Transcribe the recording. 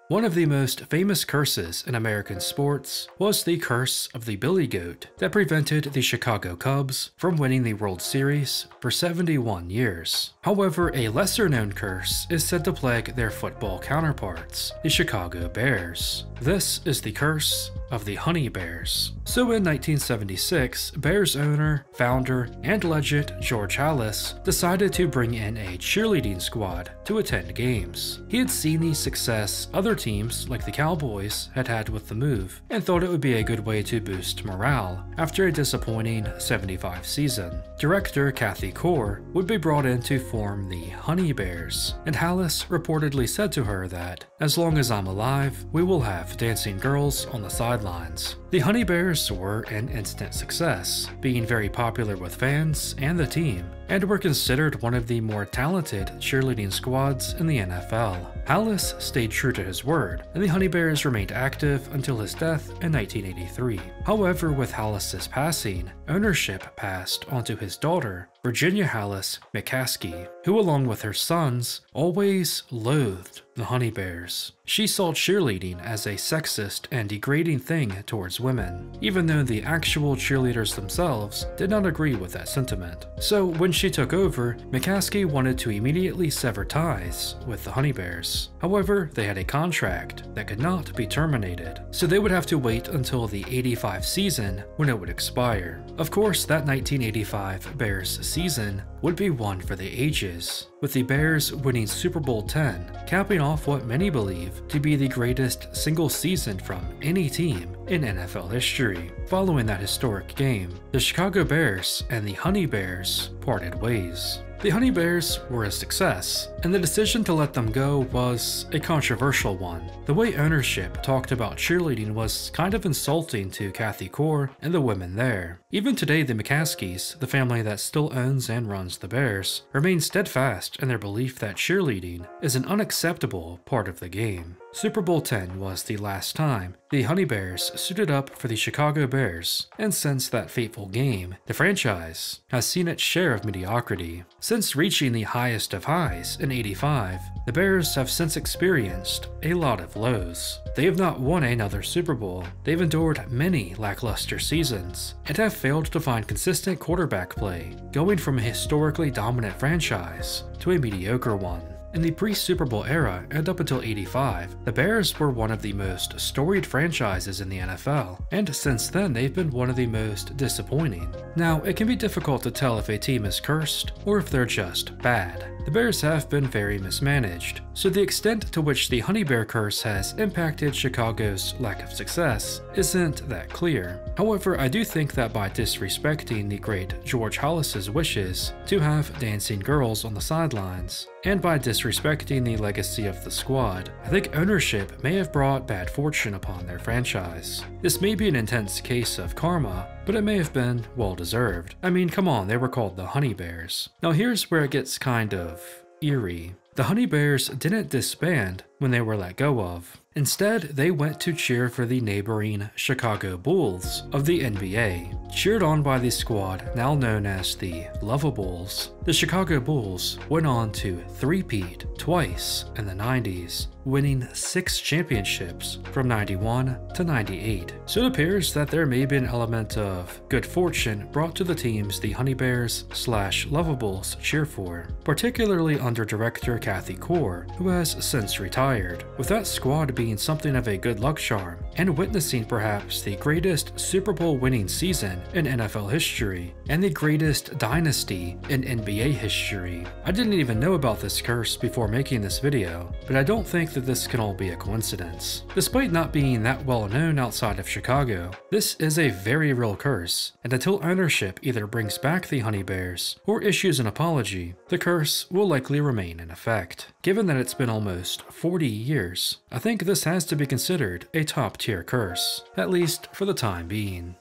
One of the most famous curses in American sports was the curse of the Billy Goat that prevented the Chicago Cubs from winning the World Series for 71 years. However, a lesser-known curse is said to plague their football counterparts, the Chicago Bears. This is the curse of the Honey Bears. So in 1976, Bears owner, founder, and legend George Halas decided to bring in a cheerleading squad to attend games. He had seen the success other teams like the Cowboys had had with the move and thought it would be a good way to boost morale after a disappointing 75 season. Director Kathy Core would be brought in to form the Honey Bears, and Halas reportedly said to her that, "As long as I'm alive, we will have dancing girls on the sidelines." The Honey Bears were an instant success, being very popular with fans and the team, and were considered one of the more talented cheerleading squads in the NFL. Halas stayed true to his word, and the Honey Bears remained active until his death in 1983. However, with Halas's passing, ownership passed onto his daughter, Virginia Halas McCaskey, who along with her sons always loathed the Honey Bears. She saw cheerleading as a sexist and degrading thing towards women, even though the actual cheerleaders themselves did not agree with that sentiment. So when she took over, McCaskey wanted to immediately sever ties with the Honey Bears. However, they had a contract that could not be terminated, so they would have to wait until the 85 season when it would expire. Of course, that 1985 Bears season would be one for the ages, with the Bears winning Super Bowl X, capping off what many believe to be the greatest single season from any team in NFL history. Following that historic game, the Chicago Bears and the Honey Bears parted ways. The Honey Bears were a success, and the decision to let them go was a controversial one. The way ownership talked about cheerleading was kind of insulting to Kathy Core and the women there. Even today, the McCaskeys, the family that still owns and runs the Bears, remain steadfast in their belief that cheerleading is an unacceptable part of the game. Super Bowl X was the last time the Honey Bears suited up for the Chicago Bears, and since that fateful game, the franchise has seen its share of mediocrity. Since reaching the highest of highs in '85, the Bears have since experienced a lot of lows. They have not won another Super Bowl, they've endured many lackluster seasons, and have failed to find consistent quarterback play, going from a historically dominant franchise to a mediocre one. In the pre-Super Bowl era and up until '85, the Bears were one of the most storied franchises in the NFL, and since then they've been one of the most disappointing. Now, it can be difficult to tell if a team is cursed or if they're just bad. The Bears have been very mismanaged, so the extent to which the Honey Bear curse has impacted Chicago's lack of success isn't that clear. However, I do think that by disrespecting the great George Halas's wishes to have dancing girls on the sidelines, and by disrespecting the legacy of the squad, I think ownership may have brought bad fortune upon their franchise. This may be an intense case of karma, but it may have been well-deserved. I mean, come on, they were called the Honey Bears. Now here's where it gets kind of eerie. The Honey Bears didn't disband when they were let go of. Instead, they went to cheer for the neighboring Chicago Bulls of the NBA, cheered on by the squad now known as the Lovables. The Chicago Bulls went on to three-peat twice in the 90s, winning 6 championships from 91 to 98. So it appears that there may be an element of good fortune brought to the teams the Honey Bears / Lovables cheer for, particularly under director Kathy Core, who has since retired, with that squad being something of a good luck charm and witnessing perhaps the greatest Super Bowl winning season in NFL history and the greatest dynasty in NBA history. I didn't even know about this curse before making this video, but I don't think that this can all be a coincidence. Despite not being that well known outside of Chicago, this is a very real curse, and until ownership either brings back the Honey Bears or issues an apology, the curse will likely remain in effect. Given that it's been almost 40 years, I think this has to be considered a top-tier curse, at least for the time being.